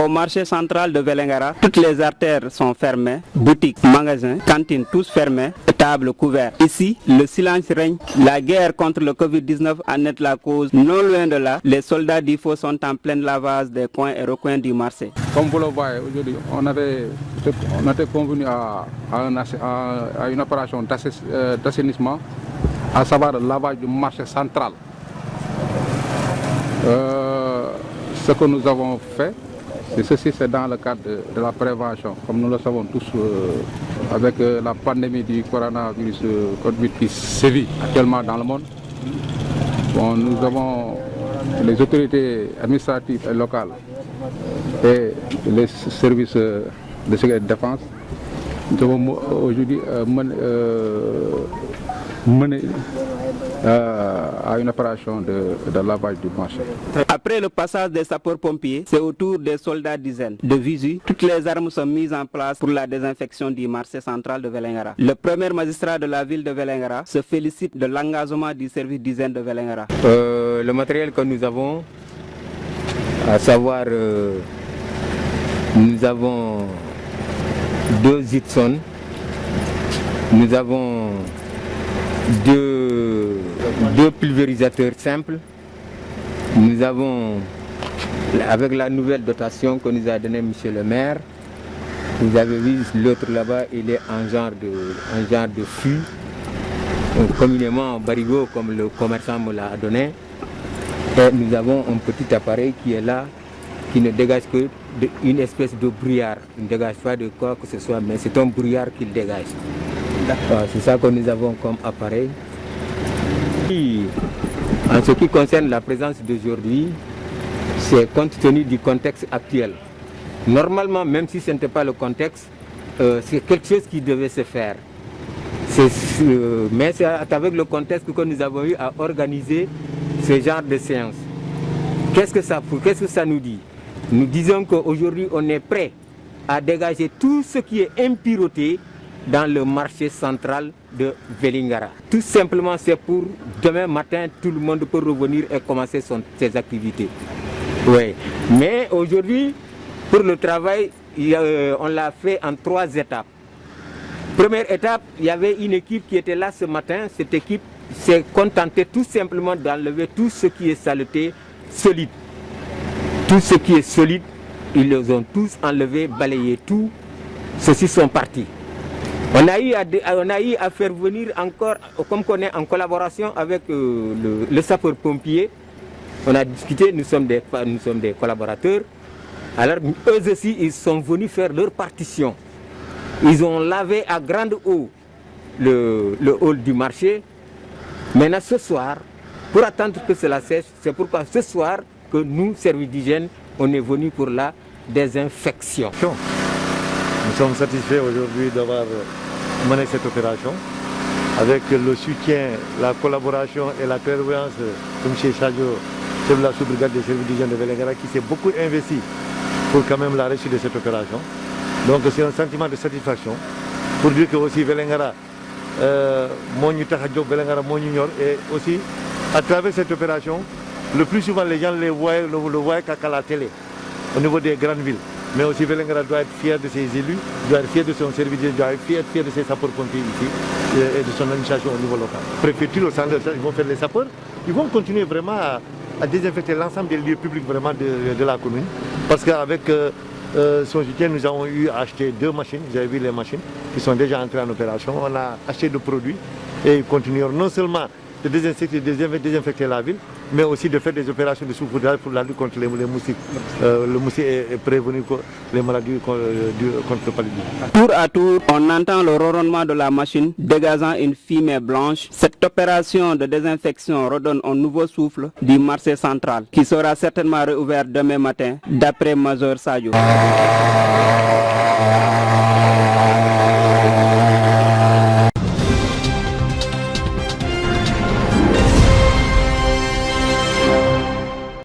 Au marché central de Vélingara, toutes les artères sont fermées, boutiques, magasins, cantines, tous fermés, tables couvertes. Ici, le silence règne. La guerre contre le Covid-19 en est la cause. Non loin de là, les soldats d'IFO sont en plein lavage des coins et recoins du marché. Comme vous le voyez, aujourd'hui, on était convenu à une opération d'assainissement, à savoir le lavage du marché central. Ce que nous avons fait, c'est dans le cadre de la prévention. Comme nous le savons tous, avec la pandémie du coronavirus Covid qui sévit actuellement dans le monde, bon, nous avons les autorités administratives et locales et les services de sécurité et de défense. Nous avons aujourd'hui mené à une opération de lavage du marché. Après le passage des sapeurs-pompiers, c'est au tour des soldats d'hygiène. De visu, toutes les armes sont mises en place pour la désinfection du marché central de Vélingara. Le premier magistrat de la ville de Vélingara se félicite de l'engagement du service d'hygiène de Vélingara. Le matériel que nous avons, à savoir, nous avons 2 Zitson, nous avons deux pulvérisateurs simples. Nous avons, avec la nouvelle dotation que nous a donnée M. le maire, vous avez vu l'autre là-bas, il est un genre de fût, communément barigot comme le commerçant me l'a donné. Et nous avons un petit appareil qui est là, qui ne dégage que une espèce de brouillard. Il ne dégage pas de quoi que ce soit, mais c'est un brouillard qu'il dégage. C'est ça que nous avons comme appareil. En ce qui concerne la présence d'aujourd'hui, c'est compte tenu du contexte actuel. Normalement, même si ce n'était pas le contexte, c'est quelque chose qui devait se faire. Mais c'est avec le contexte que nous avons eu à organiser ce genre de séance. Qu'est-ce que ça nous dit? Nous disons qu'aujourd'hui, on est prêt à dégager tout ce qui est impureté dans le marché central de Vélingara. Tout simplement, c'est pour demain matin, tout le monde peut revenir et commencer ses activités. Oui. Mais aujourd'hui, pour le travail, on l'a fait en 3 étapes. Première étape, il y avait une équipe qui était là ce matin. Cette équipe s'est contentée tout simplement d'enlever tout ce qui est saleté solide. Tout ce qui est solide, ils les ont tous enlevés, balayé tout. Ceux-ci sont partis. On a eu à faire venir encore, comme on est en collaboration avec le sapeur-pompier, on a discuté, nous sommes des collaborateurs. Alors eux aussi, ils sont venus faire leur partition. Ils ont lavé à grande eau le hall du marché. Maintenant ce soir, pour attendre que cela cesse, c'est pourquoi ce soir que nous, service d'hygiène, on est venus pour la désinfection. Nous sommes satisfaits aujourd'hui d'avoir mené cette opération avec le soutien, la collaboration et la clairvoyance de M. Sadio, chef de la sous-brigade des services d'hygiène de Vélingara, qui s'est beaucoup investi pour quand même la réussite de cette opération. Donc c'est un sentiment de satisfaction pour dire que aussi Vélingara, Vélingara et aussi à travers cette opération, le plus souvent les gens le voient qu'à la télé, au niveau des grandes villes. Mais aussi Vélingara doit être fier de ses élus, doit être fier de son service, doit être fier de ses sapeurs-pompiers ici et de son administration au niveau local. Préfecture, au centre de ça, ils vont faire les sapeurs, ils vont continuer vraiment à désinfecter l'ensemble des lieux publics vraiment de la commune. Parce qu'avec son soutien, nous avons eu à acheter 2 machines, vous avez vu les machines qui sont déjà entrées en opération. On a acheté des produits et ils continueront non seulement de désinfecter la ville, mais aussi de faire des opérations de saupoudrage pour la lutte contre les moustiques. Le moustique est prévenu les maladies contre le paludisme. Tour à tour, on entend le ronronnement de la machine dégageant une fumée blanche. Cette opération de désinfection redonne un nouveau souffle du marché central qui sera certainement réouvert demain matin, d'après Major Sadio.